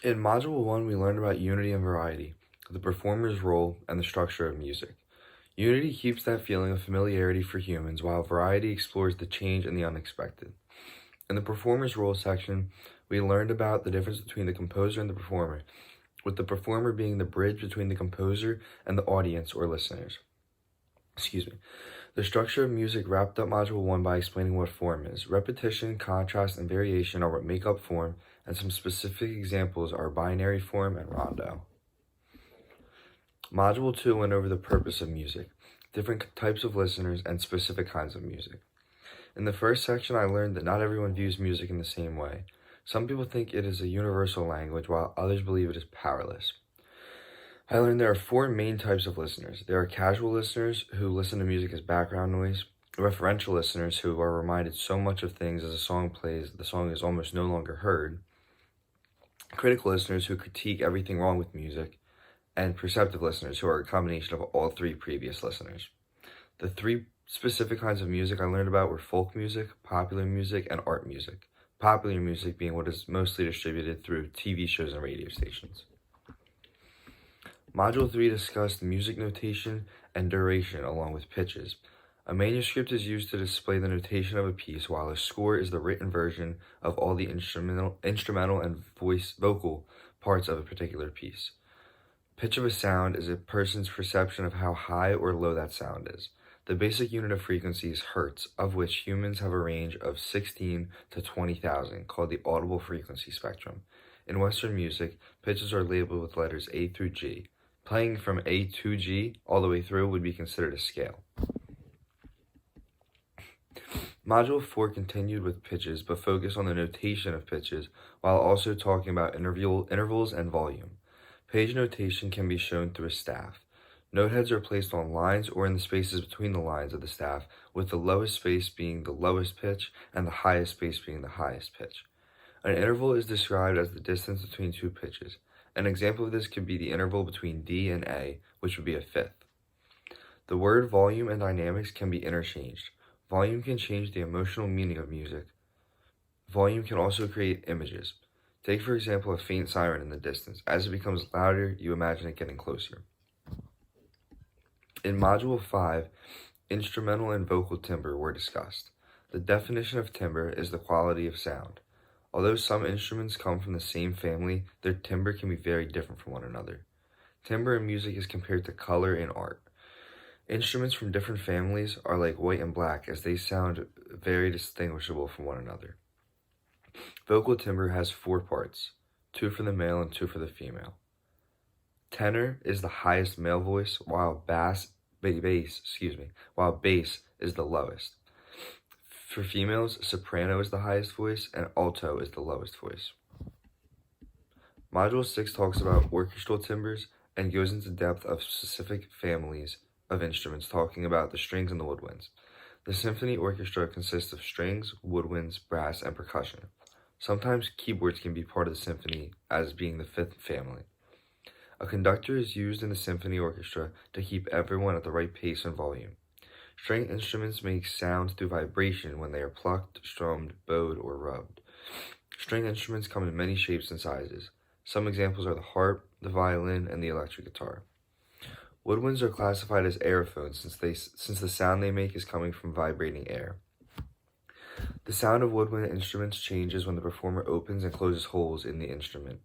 In Module 1, we learned about unity and variety, the performer's role, and the structure of music. Unity keeps that feeling of familiarity for humans, while variety explores the change and the unexpected. In the performer's role section, we learned about the difference between the composer and the performer, with the performer being the bridge between the composer and the audience or listeners. Excuse me. The structure of music wrapped up Module 1 by explaining what form is. Repetition, contrast, and variation are what make up form, and some specific examples are binary form and rondo. Module 2 went over the purpose of music, different types of listeners, and specific kinds of music. In the first section, I learned that not everyone views music in the same way. Some people think it is a universal language, while others believe it is powerless. I learned there are four main types of listeners. There are casual listeners who listen to music as background noise, referential listeners who are reminded so much of things as a song plays, the song is almost no longer heard, critical listeners who critique everything wrong with music, and perceptive listeners who are a combination of all three previous listeners. The three specific kinds of music I learned about were folk music, popular music, and art music. Popular music being what is mostly distributed through TV shows and radio stations. Module 3 discussed music notation and duration along with pitches. A manuscript is used to display the notation of a piece, while a score is the written version of all the instrumental and vocal parts of a particular piece. Pitch of a sound is a person's perception of how high or low that sound is. The basic unit of frequency is hertz, of which humans have a range of 16 to 20,000, called the audible frequency spectrum. In Western music, pitches are labeled with letters A through G. Playing from A to G all the way through would be considered a scale. Module 4 continued with pitches, but focused on the notation of pitches, while also talking about intervals and volume. Page notation can be shown through a staff. Noteheads are placed on lines or in the spaces between the lines of the staff, with the lowest space being the lowest pitch and the highest space being the highest pitch. An interval is described as the distance between two pitches. An example of this could be the interval between D and A, which would be a fifth. The word volume and dynamics can be interchanged. Volume can change the emotional meaning of music. Volume can also create images. Take, for example, a faint siren in the distance. As it becomes louder, you imagine it getting closer. In Module 5, instrumental and vocal timbre were discussed. The definition of timbre is the quality of sound. Although some instruments come from the same family, their timbre can be very different from one another. Timbre in music is compared to color in art. Instruments from different families are like white and black, as they sound very distinguishable from one another. Vocal timbre has four parts, 2 for the male and 2 for the female. Tenor is the highest male voice, while bass is the lowest. For females, soprano is the highest voice and alto is the lowest voice. Module 6 talks about orchestral timbres and goes into depth of specific families of instruments, talking about the strings and the woodwinds. The symphony orchestra consists of strings, woodwinds, brass, and percussion. Sometimes keyboards can be part of the symphony as being the fifth family. A conductor is used in the symphony orchestra to keep everyone at the right pace and volume. String instruments make sound through vibration when they are plucked, strummed, bowed, or rubbed. String instruments come in many shapes and sizes. Some examples are the harp, the violin, and the electric guitar. Woodwinds are classified as aerophones since the sound they make is coming from vibrating air. The sound of woodwind instruments changes when the performer opens and closes holes in the instrument.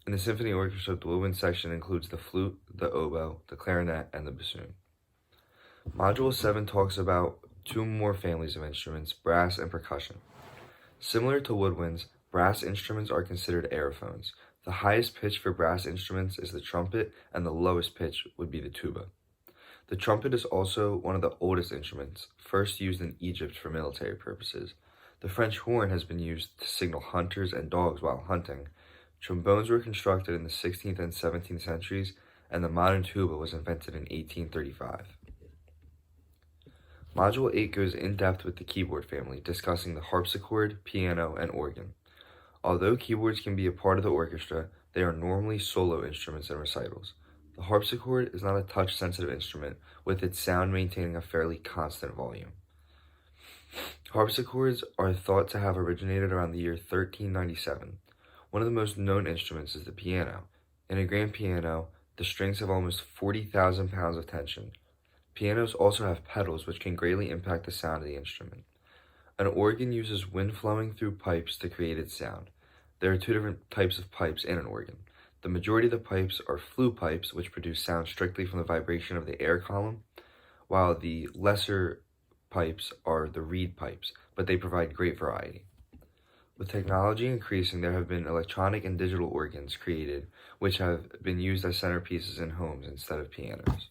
In the symphony orchestra, the woodwind section includes the flute, the oboe, the clarinet, and the bassoon. Module 7 talks about 2 more families of instruments, brass and percussion. Similar to woodwinds, brass instruments are considered aerophones. The highest pitch for brass instruments is the trumpet, and the lowest pitch would be the tuba. The trumpet is also one of the oldest instruments, first used in Egypt for military purposes. The French horn has been used to signal hunters and dogs while hunting. Trombones were constructed in the 16th and 17th centuries, and the modern tuba was invented in 1835. Module 8 goes in depth with the keyboard family, discussing the harpsichord, piano, and organ. Although keyboards can be a part of the orchestra, they are normally solo instruments in recitals. The harpsichord is not a touch-sensitive instrument, with its sound maintaining a fairly constant volume. Harpsichords are thought to have originated around the year 1397. One of the most known instruments is the piano. In a grand piano, the strings have almost 40,000 pounds of tension. Pianos also have pedals which can greatly impact the sound of the instrument. An organ uses wind flowing through pipes to create its sound. There are two different types of pipes in an organ. The majority of the pipes are flue pipes, which produce sound strictly from the vibration of the air column, while the lesser pipes are the reed pipes, but they provide great variety. With technology increasing, there have been electronic and digital organs created, which have been used as centerpieces in homes instead of pianos.